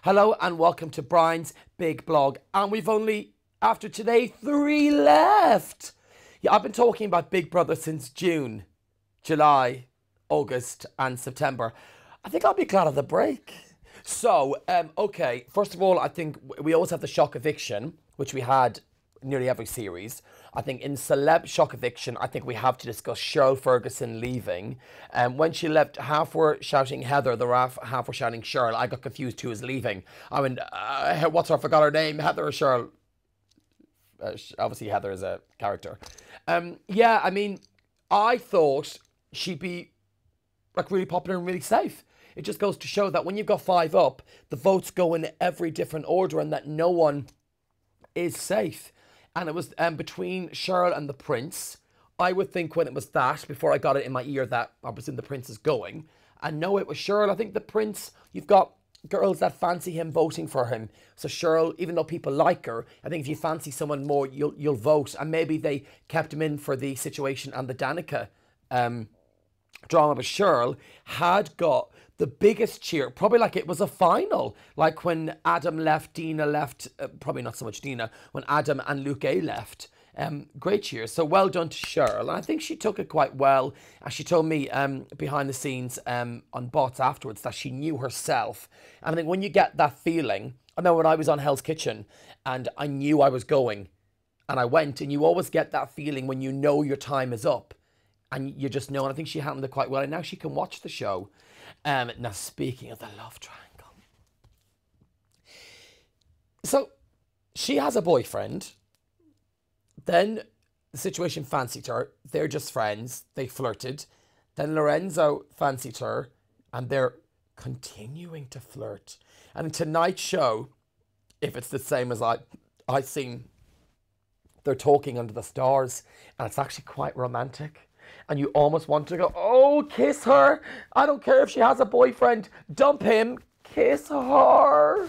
Hello and welcome to Brian's Big Blog. And we've only, after today, 3 left. Yeah, I've been talking about Big Brother since June, July, August and September. I think I'll be glad of the break. So, okay, first of all, I think we always have the shock eviction, which we had nearly every series. I think in celeb shock eviction, I think we have to discuss Cheryl Ferguson leaving. When she left, half were shouting Heather, the half were shouting Cheryl. I got confused who was leaving. I mean, what's her, I forgot her name, Heather or Cheryl? Obviously Heather is a character. Yeah, I mean, I thought she'd be like really popular and really safe. It just goes to show that when you've got 5 up, the votes go in every different order and that no one is safe. And it was between Cheryl and the Prince. I would think when it was that, before I got it in my ear that I was in the Prince is going. And no, it was Cheryl. I think the Prince, you've got girls that fancy him voting for him. So Cheryl, even though people like her, I think if you fancy someone more, you'll vote. And maybe they kept him in for the situation and the Danica drama. But Cheryl had got the biggest cheer, probably like it was a final, like when Adam left, Dina left, probably not so much Dina, when Adam and Luke A left. Great cheers. So well done to Cheryl. And I think she took it quite well. As she told me behind the scenes on Bots afterwards that she knew herself. And I think when you get that feeling, I know when I was on Hell's Kitchen and I knew I was going and I went, and you always get that feeling when you know your time is up and you just know. And I think she handled it quite well. And now she can watch the show. Now, speaking of the love triangle. So, she has a boyfriend. Then the situation fancied her. They're just friends. They flirted. Then Lorenzo fancied her. And they're continuing to flirt. And in tonight's show, if it's the same as I seen, they're talking under the stars. And it's actually quite romantic. And you almost want to go, oh, kiss her. I don't care if she has a boyfriend. Dump him. Kiss her.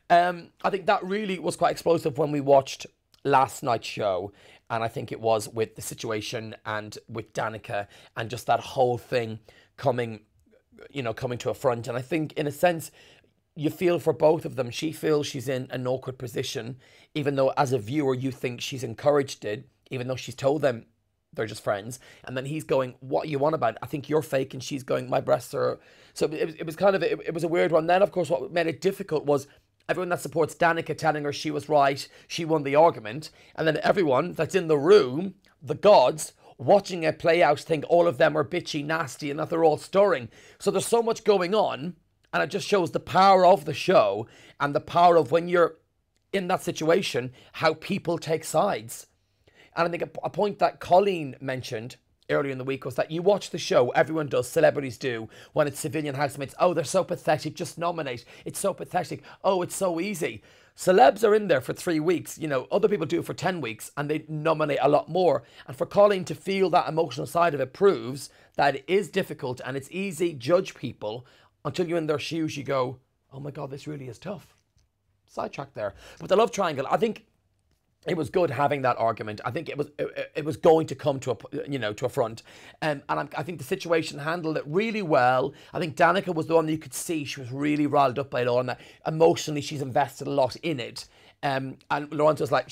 I think that really was quite explosive when we watched last night's show. And I think it was with the situation and with Danica and just that whole thing coming to a front. And I think in a sense, you feel for both of them. She feels she's in an awkward position, even though as a viewer, you think she's encouraged it, even though she's told them they're just friends. And then he's going, what you want about? I think you're fake. And she's going, my breasts are. So it was kind of, it was a weird one. Then, of course, what made it difficult was everyone that supports Danica telling her she was right. She won the argument. And then everyone that's in the room, the gods, watching it play out, think all of them are bitchy, nasty, and that they're all stirring. So there's so much going on. And it just shows the power of the show and the power of when you're in that situation, how people take sides. And I think a point that Colleen mentioned earlier in the week was that you watch the show, everyone does, celebrities do, when it's civilian housemates. Oh, they're so pathetic, just nominate. It's so pathetic. Oh, it's so easy. Celebs are in there for 3 weeks. You know, other people do it for 10 weeks and they nominate a lot more. And for Colleen to feel that emotional side of it proves that it is difficult and it's easy to judge people until you're in their shoes. You go, oh my God, this really is tough. Sidetrack there. But the love triangle, I think it was good having that argument. I think it was going to come to a front, and I think the situation handled it really well. I think Danica was the one that you could see she was really riled up by it all, and that emotionally she's invested a lot in it. And Lawrence was like,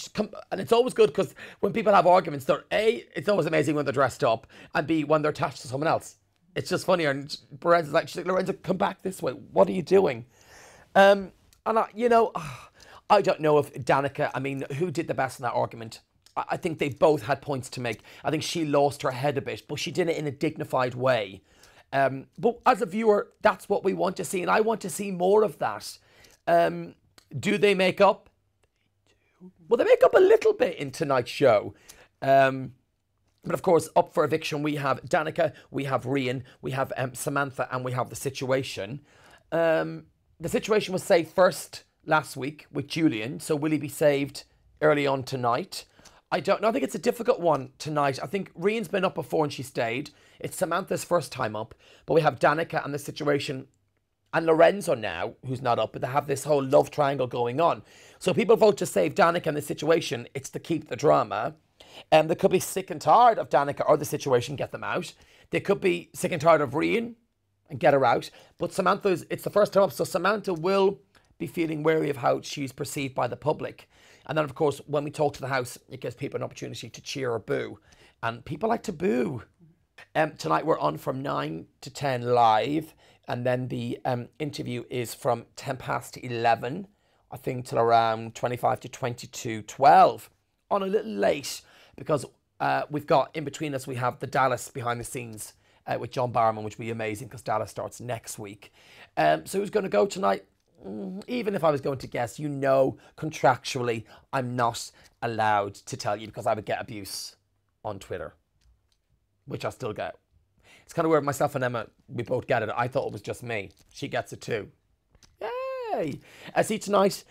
and it's always good because when people have arguments, it's always amazing when they're dressed up, and B, when they're attached to someone else. It's just funnier. And Lorenzo's like, Lorenzo, come back this way. What are you doing? And I don't know if Danica, I mean, who did the best in that argument? I think they both had points to make. I think she lost her head a bit, but she did it in a dignified way. But as a viewer, that's what we want to see, and I want to see more of that. Do they make up? Well, they make up a little bit in tonight's show. But of course, up for eviction, we have Danica, we have Rian, we have Samantha, and we have the situation. The situation was saved first last week with Julian. So will he be saved early on tonight? I don't know. I think it's a difficult one tonight. I think Rian's been up before and she stayed. It's Samantha's first time up. But we have Danica and the situation. And Lorenzo now, who's not up. But they have this whole love triangle going on. So people vote to save Danica and the situation. It's to keep the drama. They could be sick and tired of Danica or the situation. Get them out. They could be sick and tired of Rian and get her out. But Samantha's, it's the first time up. So Samantha will be feeling wary of how she's perceived by the public. And then, of course, when we talk to the House, it gives people an opportunity to cheer or boo. And people like to boo. Tonight we're on from 9 to 10 live. And then the interview is from 10 past 11, I think, till around 25 to 22:12. On a little late, because we've got, in between us, we have the Dallas behind the scenes with John Barrowman, which will be amazing because Dallas starts next week. So who's going to go tonight? Even if I was going to guess, you know, contractually, I'm not allowed to tell you because I would get abuse on Twitter, which I still get. It's kind of weird. Myself and Emma, we both get it. I thought it was just me. She gets it too. Yay! See you tonight.